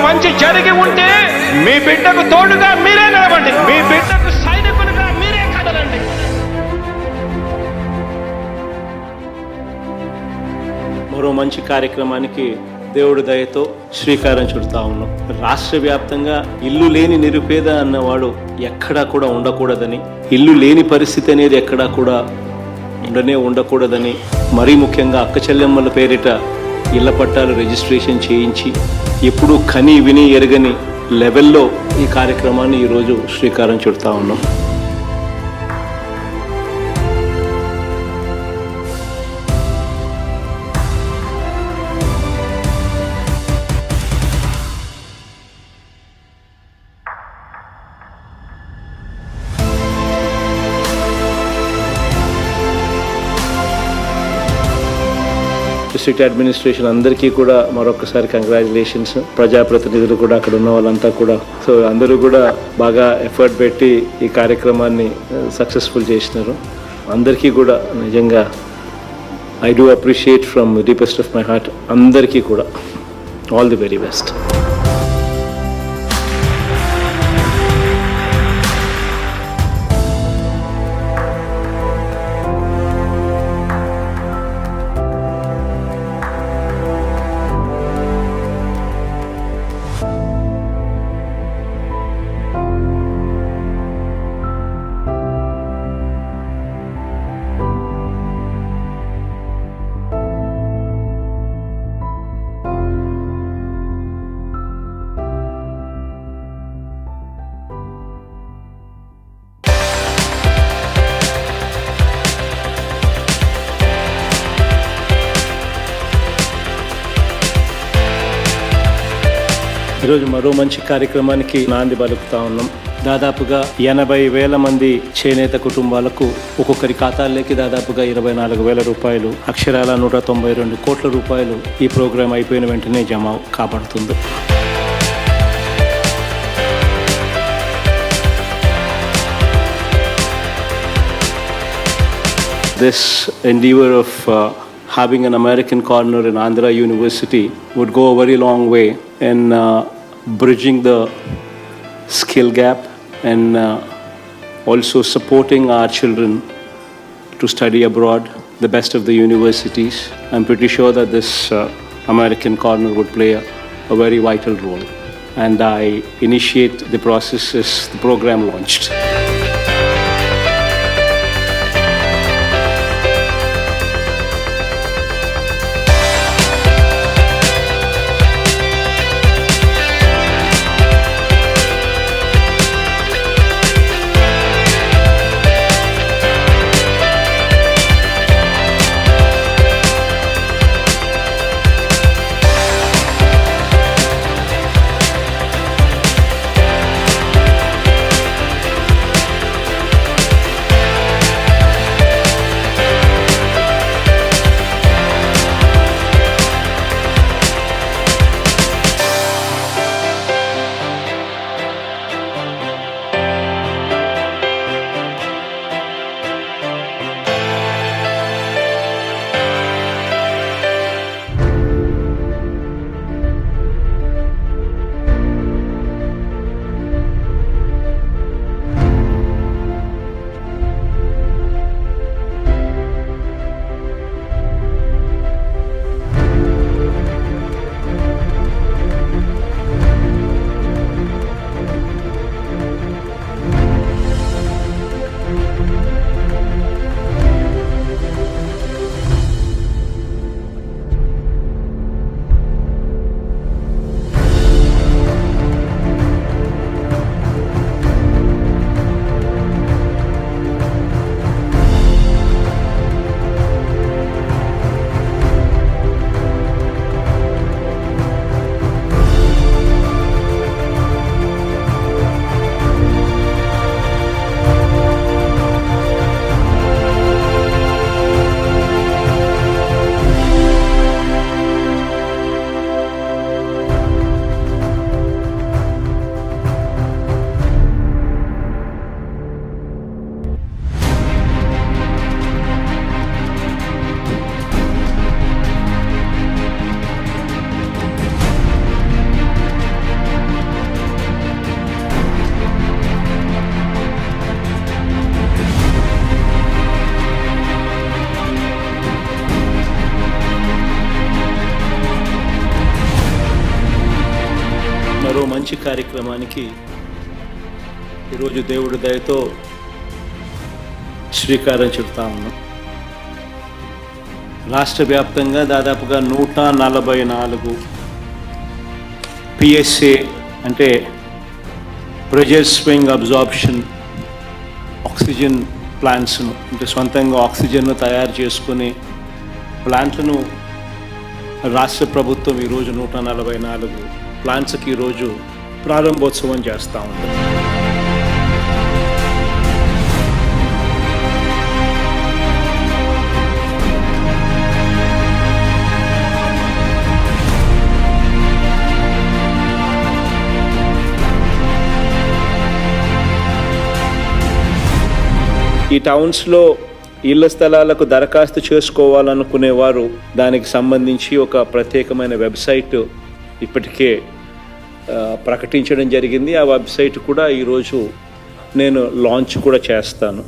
మంచి జరిగి ఉంటే మీ బిడ్డకు తోడుగా మీరే నిలవండి, మీ బిడ్డకు సైనికులుగా మీరే కదలండి. మరో మంచి కార్యక్రమానికి దేవుడి దయతో శ్రీకారం చుడతా ఉన్నాం. రాష్ట్ర వ్యాప్తంగా ఇల్లు లేని నిరుపేద అన్నవాడు ఎక్కడా కూడా ఉండకూడదని, ఇల్లు లేని పరిస్థితి అనేది ఎక్కడా కూడా ఉండకూడదని, మరీ ముఖ్యంగా అక్క చెల్లెమ్మల పేరిట ఇళ్ల పట్టాలు రిజిస్ట్రేషన్ చేయించి ఎప్పుడూ కని విని ఎరగని లెవెల్లో ఈ కార్యక్రమాన్ని ఈరోజు శ్రీకారం చుడతా ఉన్నాం. డిస్ట్రిక్ట్ అడ్మినిస్ట్రేషన్ అందరికీ కూడా మరొకసారి కంగ్రాచులేషన్స్. ప్రజాప్రతినిధులు కూడా అక్కడ ఉన్న వాళ్ళంతా కూడా, సో అందరూ కూడా బాగా ఎఫర్ట్ పెట్టి ఈ కార్యక్రమాన్ని సక్సెస్ఫుల్ చేసినారు. అందరికీ కూడా నిజంగా I do appreciate from deepest of my heart. అందరికీ కూడా ఆల్ ది వెరీ బెస్ట్. ఈరోజు మరో మంచి కార్యక్రమానికి నాంది పలుకుతా ఉన్నాం. దాదాపుగా 80,000 మంది చేనేత కుటుంబాలకు ఒక్కొక్కరి ఖాతాల్లోకి దాదాపుగా 24,000 రూపాయలు, అక్షరాల 192 కోట్ల రూపాయలు ఈ ప్రోగ్రాం అయిపోయిన వెంటనే జమ కాబడుతుంది. This endeavor of having an American corner in Andhra University would go a very long way in bridging the skill gap and also supporting our children to study abroad, the best of the universities. I'm pretty sure that this American corner would play a very vital role. And I initiate the process as the program launched. మరో మంచి కార్యక్రమానికి ఈరోజు దేవుడి దయతో శ్రీకారం చుడతా ఉన్నాం. రాష్ట్ర వ్యాప్తంగా దాదాపుగా 144 PSA అంటే ప్రెజర్ స్వింగ్ అబ్జార్ప్షన్ ఆక్సిజన్ ప్లాంట్స్ను, అంటే సొంతంగా ఆక్సిజన్ను తయారు చేసుకునే ప్లాంట్లను రాష్ట్ర ప్రభుత్వం ఈరోజు 144 ప్లాంట్స్కి ఈరోజు ప్రారంభోత్సవం చేస్తూ ఉంది. ఈ టౌన్స్లో ఇళ్ల స్థలాలకు దరఖాస్తు చేసుకోవాలనుకునేవారు దానికి సంబంధించి ఒక ప్రత్యేకమైన వెబ్సైట్ ఇప్పటికే ప్రకటించడం జరిగింది. ఆ వెబ్సైట్ కూడా ఈరోజు నేను లాంచ్ కూడా చేస్తాను.